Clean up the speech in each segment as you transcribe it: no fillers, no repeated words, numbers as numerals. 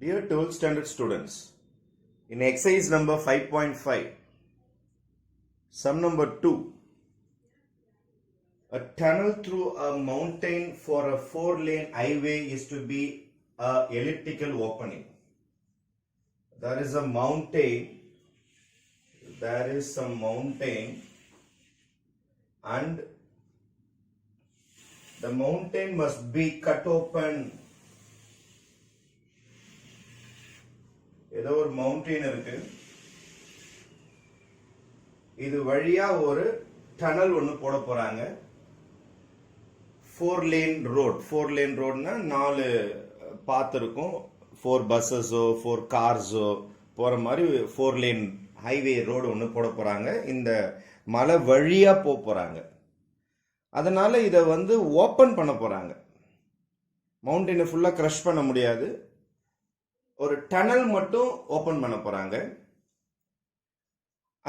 Dear 12th standard students, in exercise number 5.5, sum number 2, a tunnel through a mountain for a 4-lane highway is to be a elliptical opening. There is a mountain, and the mountain must be cut open. ஏதோ ஒரு mountain இருக்கு, இது வழியா ஒரு tunnel ஒன்று போட போறாங்க. 4-lane road. 4-lane ரோட்னா 4 பாத் இருக்கும். 4 பஸ்ஸஸோ 4 கார்ஸோ போற மாதிரி 4-lane ஹைவே ரோடு ஒன்று போட போறாங்க. இந்த மலை வழியா போறாங்க. அதனால இதை ஓப்பன் பண்ண போறாங்க. மவுண்டனை ஃபுல்லா கிரஷ் பண்ண முடியாது, ஒரு டனல் மட்டும் ஓபன் பண்ண போறாங்க.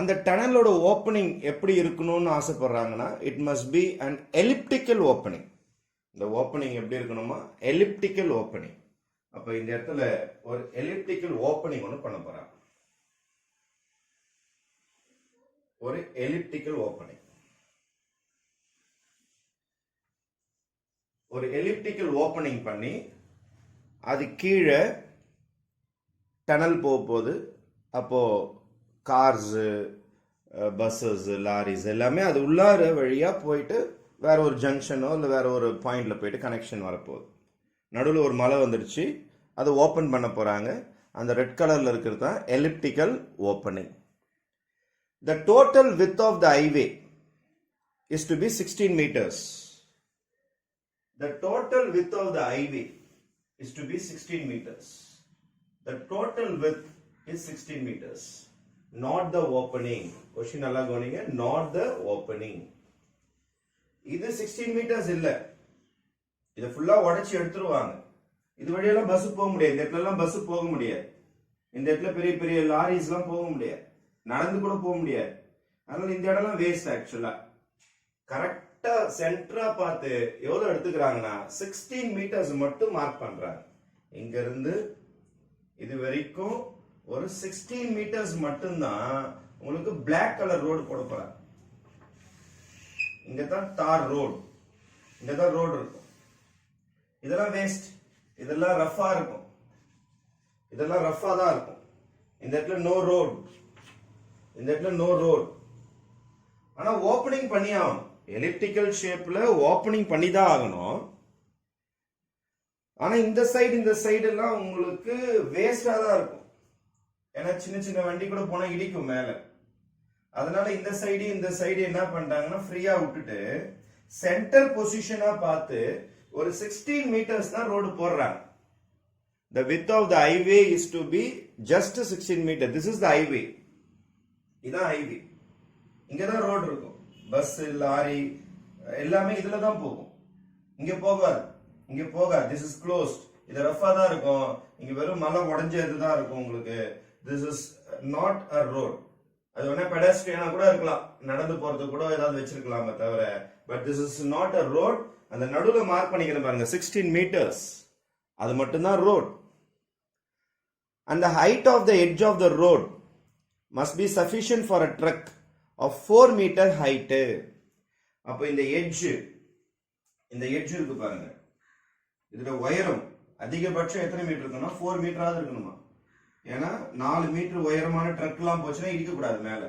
அந்த டனலோட ஓப்பனிங் எப்படி இருக்கணும்னு ஆசைப்படுறாங்கன்னா, it must be an elliptical opening. இந்த ஓப்பனிங் எப்படி இருக்கணுமா? Elliptical opening. அப்ப இந்த இடத்துல ஒரு எலிப்டிக்கல் ஓப்பனிங் ஒன்று பண்ண போறாங்க. ஒரு எலிப்டிக்கல் ஓப்பனிங். ஒரு எலிப்டிக்கல் ஓப்பனிங் பண்ணி அது கீழே டனல் போகும்போது அப்போ கார்ஸு, பஸ்ஸஸ், லாரிஸ் எல்லாமே அது உள்ளார வழியா போயிட்டு வேற ஒரு ஜங்ஷனோ இல்லை வேற ஒரு பாயிண்ட்ல போயிட்டு கனெக்ஷன் வரப்போகுது. நடுவில் ஒரு மலை வந்துடுச்சு, அதை ஓப்பன் பண்ண போறாங்க. அந்த ரெட் கலர்ல இருக்கிறது தான் elliptical opening. The total width of the highway is to be 16 meters. The total width of the highway is to be 16 meters. The total width is 16 meters. Not the opening. Question alla goninga, not the opening. இது 16 meters இல்ல. இத ஃபுல்லா உடைச்சு எடுத்துருவாங்க. இது வழியெல்லாம் bus போக முடியாது. இந்த இடத்துல எல்லாம் பஸ் போக முடியாது. இந்த இடத்துல பெரிய பெரிய லாரிஸ் எல்லாம் போக முடியாது. நடந்து கூட போக முடியாது. அதனால இந்த இடம்லாம் வேஸ்ட் ஆக்சுவலா. கரெக்டா சென்டரா பார்த்து எவ்வளவு எடுத்துக்கிறாங்கன்னா 16 meters மட்டும் மார்க் பண்றாங்க. இங்க இருந்து இது வரைக்கும் ஒரு 16 meters மட்டும்தான் உங்களுக்கு பிளாக் கலர் ரோடு போட போறாங்க. இங்க தான் தார் ரோடு, இங்க தான் ரோடு இருக்கும். இதெல்லாம் வேஸ்ட், இதெல்லாம் ரஃபா இருக்கும். இதெல்லாம் ரஃபா தான் இருக்கும். இந்த இடத்துல நோ ரோடு, இந்த இடத்துல நோ ரோடு. ஆனா ஓப்பனிங் பண்ணி ஆகணும். எலிப்டிக்கல் ஷேப்ல ஓப்பனிங் பண்ணி தான் ஆகணும். ஆனா இந்த சைடு எல்லாம் உங்களுக்கு வேஸ்டா தான் இருக்கும். ஏன்னா சின்ன சின்ன வண்டி கூட போனா இடிக்கும் மேல. அதனால இந்த சைடு என்ன பண்றாங்கன்னா ஃப்ரீயா விட்டுட்டு சென்டர் பொசிஷனா பார்த்து ஒரு 16 meters தான் ரோடு போடுறாங்க. The width of the highway is to be just 16 meters. This is the highway. இதான் ஹைவே. இங்கதான் ரோடு இருக்கும். பஸ், லாரி எல்லாமே இதுல தான் போகும். இங்க போகாது, இங்க போகாது. This is closed. இது ரஃபா தான் இருக்கும். இங்க வெறும் மலை உடைஞ்சது தான் இருக்கும் உங்களுக்கு. This is not a road. அது வேணா பெடஸ்ட்ரியனா கூட இருக்கலாம், நடந்து போறதுக்கு கூட ஏதாவது வச்சிருக்கலாமே தவிர, but this is not a road. அந்த நடுவுல மார்க் பண்ணிக்கிறேன் பாருங்க, 16 meters. அது மட்டும்தான் road. And the height of the edge of the road must be sufficient for a truck of 4 meter height. அப்ப இந்த எட்ஜ் இருக்கு பாருங்க, இதோட உயரம் அதிகபட்சம் எத்தனை மீட்டர் இருக்குன்னா 4 மீட்டராவது இருக்கணுமா? ஏன்னா 4 மீட்டர் உயரமான ட்ரக் எல்லாம் போச்சுன்னா இடிக்க கூடாது மேல.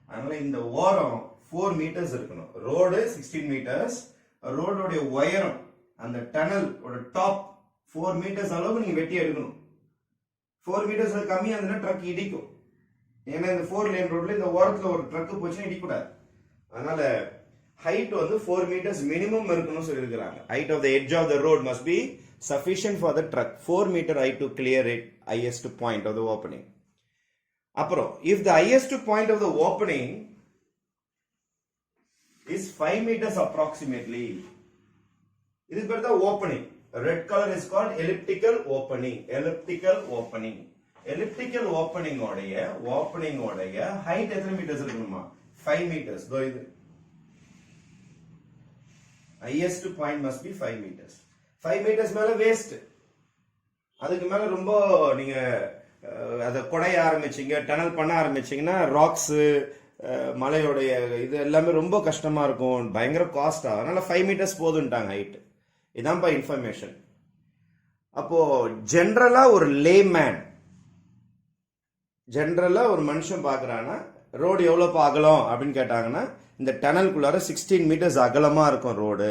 அதனால இந்த ஓரம் 4 meters இருக்கணும். Road 16 meters. ரோடோட உயரம் அந்த டனல் டாப் 4 meters அளவுக்கு நீங்க வெட்டி எடுக்கணும். 4 meters கம்மியா இருந்ததுன்னா ட்ரக் இடிக்கும். ஏன்னா இந்த 4-lane ரோட்ல இந்த ஓரத்துல ஒரு ட்ரக் போச்சுன்னா இடிக்கூடாது. அதனால ஹைட் 4 meters மினிமம் இருக்கணும்னு சொல்லியிருக்கிறாங்க. Height of the edge of the road must be sufficient for the truck. 4 meter height to clear it highest point of the opening. அப்புறம் if the highest point of the opening is 5 meters approximately, இது பேர் தான் opening. Red colour is called elliptical opening. elliptical opening. elliptical opening ஓடைய height எத்தனை metres இருக்கணுமா? 5 meters. தோ இது highest point must be 5 meters. 5 meters மேல வேஸ்ட். அதுக்கு மேல ரொம்ப நீங்க அதை குடைய ஆரம்பிச்சிங்க, டனல் பண்ண ஆரம்பிச்சிங்கன்னா ராக்ஸு மலையோடைய இது எல்லாமே ரொம்ப கஷ்டமா இருக்கும், பயங்கர காஸ்டா. அதனால 5 மீட்டர்ஸ் போதுன்ட்டாங்க ஹைட். இதான்ப்பா இன்ஃபர்மேஷன். அப்போ ஜென்ரலா ஒரு லேமேன், ஜென்ரலா ஒரு மனுஷன் பாக்குறான்னா ரோடு எவ்வளோப்பா அகலம் அப்படின்னு கேட்டாங்கன்னா இந்த டனலுக்குள்ளார 16 மீட்டர்ஸ் அகலமா இருக்கும் ரோடு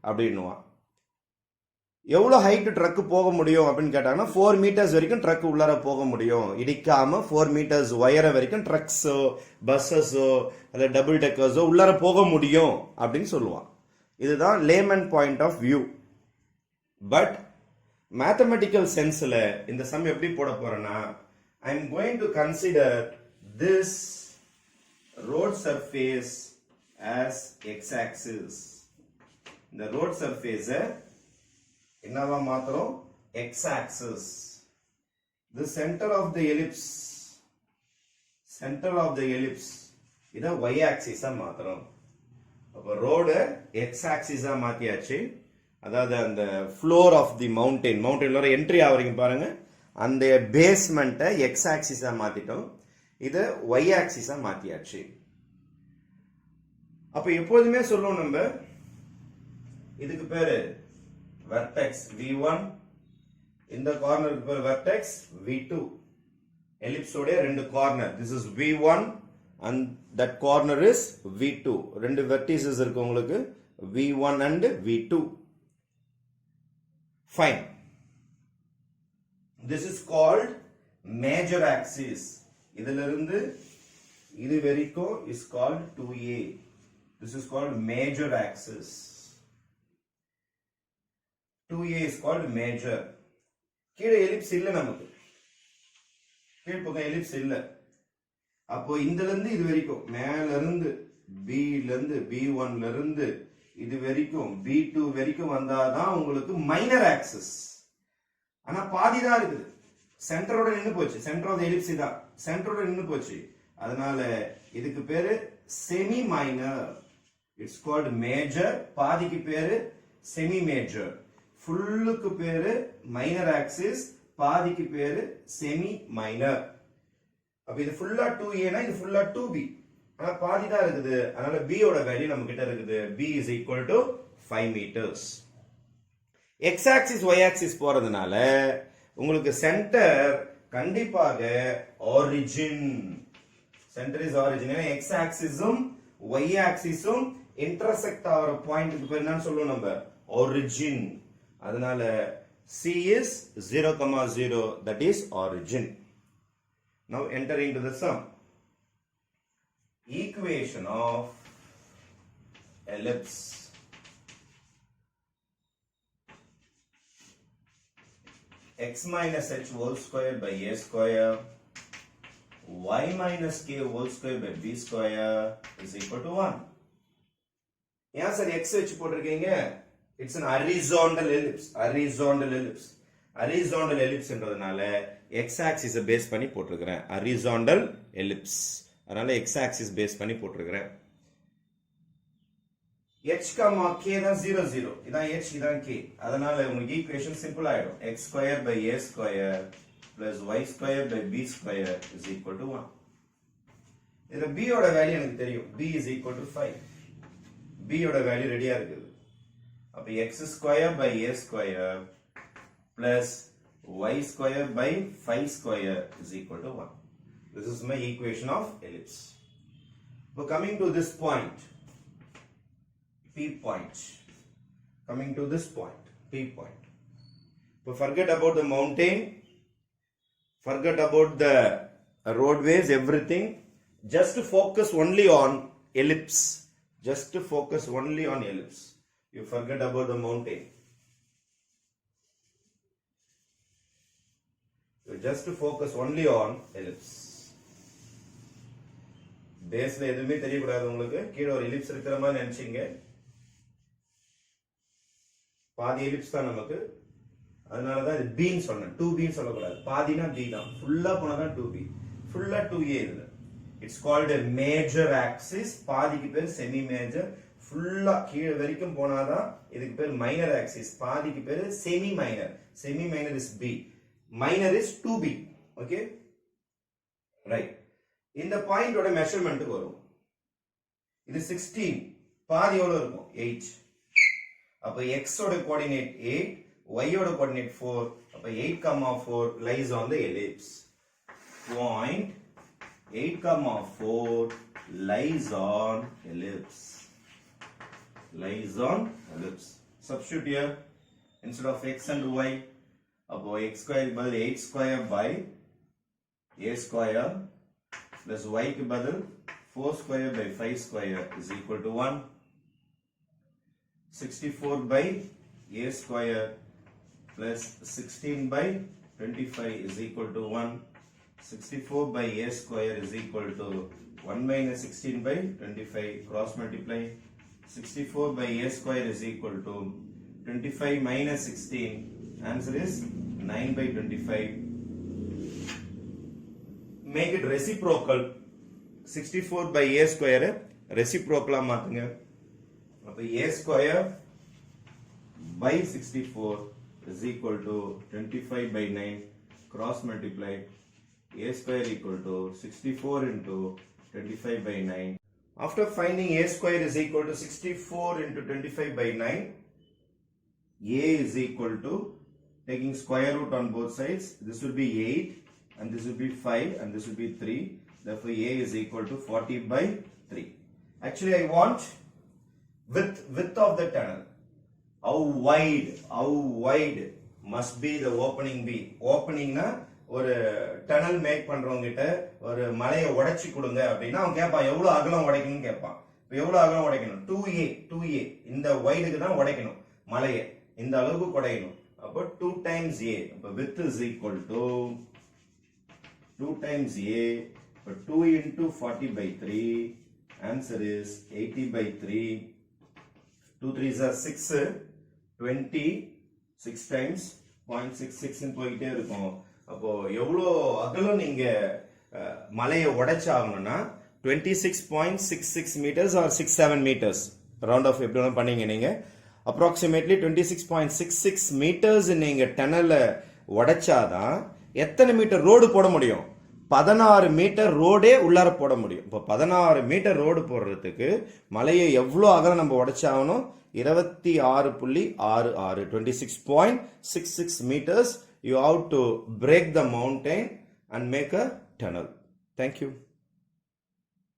அப்படின்னுவான். எவ்வளோ ஹைட்டு ட்ரக்கு போக முடியும் அப்படின்னு கேட்டாங்கன்னா 4 மீட்டர்ஸ் வரைக்கும் ட்ரக் உள்ளார போக முடியும், இடிக்காம 4 மீட்டர்ஸ் உயர வரைக்கும் ட்ரக்ஸோ பஸ்ஸஸோ அல்ல டபுள் டெக்கர்ஸோ உள்ளார போக முடியும் அப்படின்னு சொல்லுவான். இதுதான் layman point of view. But mathematical சென்ஸ்ல இந்த சம் எப்படி போட போறேன்னா, I am going to consider this road surface as x-axis. இந்த ரோட் சர்ஃபேஸ என்னவா மாத்துறோம்? x-axis. The center of the ellipse, இத y-axis மாத்துறோம். அப்ப ரோடு x-axis மாத்தியாச்சு. அதாவது அந்த ஃப்ளோர் ஆஃப் தி மவுண்டன்ல என்ட்ரி ஆவறீங்க பாருங்க, அந்த பேஸ்மெண்ட்டை x-axis மாத்திட்டோம். இத y-axis மாத்தியாச்சு. அப்ப எப்போதுமே சொல்லுவோம் நம்ம, இதுக்கு பேரு வெர்டெக்ஸ் v1, இந்த கார்னருக்கு பேரு வெர்டெக்ஸ் v2. எலிப்ஸோட ரெண்டு corner, this is v1 and that corner is v2. ரெண்டு வெர்டிசஸ் இருக்கு உங்களுக்கு, v1 and v2. Fine. This is called major axis. இதுல இருந்து இது வரைக்கும் is called 2a. This is called major axis. 2a is called major. கீழே ellipse இல்ல, நமக்கு கீழ்ப்பக்கம் எலிப்ஸ் இல்ல. அப்போ இதுல இருந்து இது வரைக்கும், மேல இருந்து b ல இருந்து b1 ல இருந்து இது வரைக்கும் b2 வரைக்கும் வந்தாதான் உங்களுக்கு மைனர் ஆக்சிஸ். ஆனா பாதி தான் இருக்குது, சென்டரோட நின்னு போச்சு. சென்டர் ஆஃப் தி எலிப்ஸ் தான், சென்டரோட நின்னு போச்சு. அதனால இதுக்கு பேரு semi minor. It's called major. பாதிக்கு பேரு செமி மேஜர். ஃபுல்லுக்கு பேரு மைனர் ஆக்சிஸ், பாதிக்கு பேரு செமி மைனர். அப்ப இது ஃபுல்லா 2a னா இது ஃபுல்லா 2b. ஆனா பாதி தான் இருக்குது. அதனால b ஓட வேல்யூ நம்ம கிட்ட இருக்குது. b is equal to 5 meters. x axis y axis போறதுனால உங்களுக்கு சென்டர் கண்டிப்பாக ஆரிஜின். Centre is origin. ஏன்னா x ஆக்சிஸும் y ஆக்சிஸும் இன்டர்செக்ட் ஆகிற பாயிண்ட்க்கு பேர் என்னன்னு சொல்லுவோம் நம்ம? ஆரிஜின். அதனால c is 0,0, that is origin. Now enter into the sum. Equation of ellipse. X minus h whole square by a square y minus k whole square by b square is equal to 1. ஏன் sir x வச்சு போட்டிருக்கீங்க? It's an horizontal ellipse. Horizontal ellipse என்றதுனால x axis base பண்ணி போட்டிருக்கிறேன். horizontal ellipse. அதனால x axis base பண்ணி போட்டிருக்கிறேன். h, k தான் 0 0. இதான் h, இதான் k. அதனால உங்களுக்கு ஈக்குவேஷன் சிம்பிள் ஆயிடும். x square by a square plus y square by b square is equal to 1. இதுல b ஓட வேல்யூ எனக்கு தெரியும். b is equal to 5. b ஓட வேல்யூ ரெடியா இருக்குது. அப்ப x square by a square plus y square by 5 square is equal to 1. This is my equation of ellipse. So coming to this point, P point. Coming to this point, P point. So forget about the mountain, forget about the roadways, everything. Just focus only on ellipse. Just focus only on ellipse. You forget about the mountain. You just focus only on ellipse. பேஸ்ல எதுவுமே தெரியக்கூடாது உங்களுக்கு. கீழே ஒரு ellipse இருக்கிற மாதிரி நினைச்சீங்க, பாதி எலிப்ஸ் தான் நமக்கு. அதனாலதான் இது பீன்னு சொன்னேன். 2b சொல்லக்கூடாது. பாதினா b தான். ஃபுல்லா போனாதான் 2b. ஃபுல்லா 2a இதுல. It's called a major axis. பாதிக்கு பேர் செமி மேஜர். ஃபுல்லா கீழே வரைக்கும் போனாதான் இதுக்கு பேர் மைனர் ஆக்சிஸ். பாதிக்கு பேர் semi minor. Semi minor is b. minor is 2b. Okay, right. இந்த பாயிண்ட் ஓட மெஷர்மென்ட் வரும். இது 16, பாதி எவ்வளவு இருக்கும்? 8. அப்ப x ஓட கோஆர்டினேட் 8, y ஓட கோஆர்டினேட் 4. அப்ப 8,4 lies on the ellipse. Point 8,4 lies on ellipse. Lies on ellipse. Substitute here instead of x and y. அப்போ x square பதில் 8 square by a square plus y க்கு பதில் 4 square by 5 square is equal to 1. 64 by a square plus 16 by 25 is equal to 1. 64 by a square is equal to 1 minus 16 by 25. Cross multiply. 64 by a square is equal to 25 minus 16. Answer is 9 by 25. Make it reciprocal. 64 by a square reciprocal மாத்துங்க. அப்ப a square by 64 is equal to 25 by 9. Cross multiply. A square equal to 64 into 25 by 9. After finding a square is equal to 64 into 25 by 9, a is equal to, taking square root on both sides, this will be 8 and this will be 5 and this will be 3. Therefore a is equal to 40 by 3. Actually I want width of the tunnel. How wide must be the opening be? Opening na ஒரு tunnel make பண்றவங்க கிட்ட ஒரு மலையை உடைச்சு கொடுங்க அப்படின்னா அவன் கேட்பான் எவ்வளவு அகலம் உடைக்கணும்னு கேட்பான். இப்போ எவ்வளவு அகலம் உடைக்கணும்? 2a இந்த வைடுக்கு தான் உடைக்கணும் மலையை, இந்த அளவுக்கு உடைக்கணும். அப்போ 2 times a. அப்போ width is equal to 2 times a. அப்போ 2 into 40 by 3. Answer is 80 by 3. 2 3s are 6. 20. 6 times 0.66 ன்னு போயிட்டே இருக்கும். அப்போ எவ்வளோ அகலம் நீங்க மலையை உடைச்சாகணும்னா 26.66 meters or 67 meters. Round off எப்படி பண்ணீங்க நீங்க? அப்ராக்சிமேட்லி 26.66 meters நீங்க டனல்ல உடைச்சாதான் எத்தனை மீட்டர் ரோடு போட முடியும்? 16 மீட்டர் ரோடே உள்ளார போட முடியும். இப்போ 16 மீட்டர் ரோடு போடுறதுக்கு மலையை எவ்வளோ அகலம் நம்ம உடைச்சாகணும்? 26.66 26.66 meters. You have to break the mountain and make a tunnel. Thank you.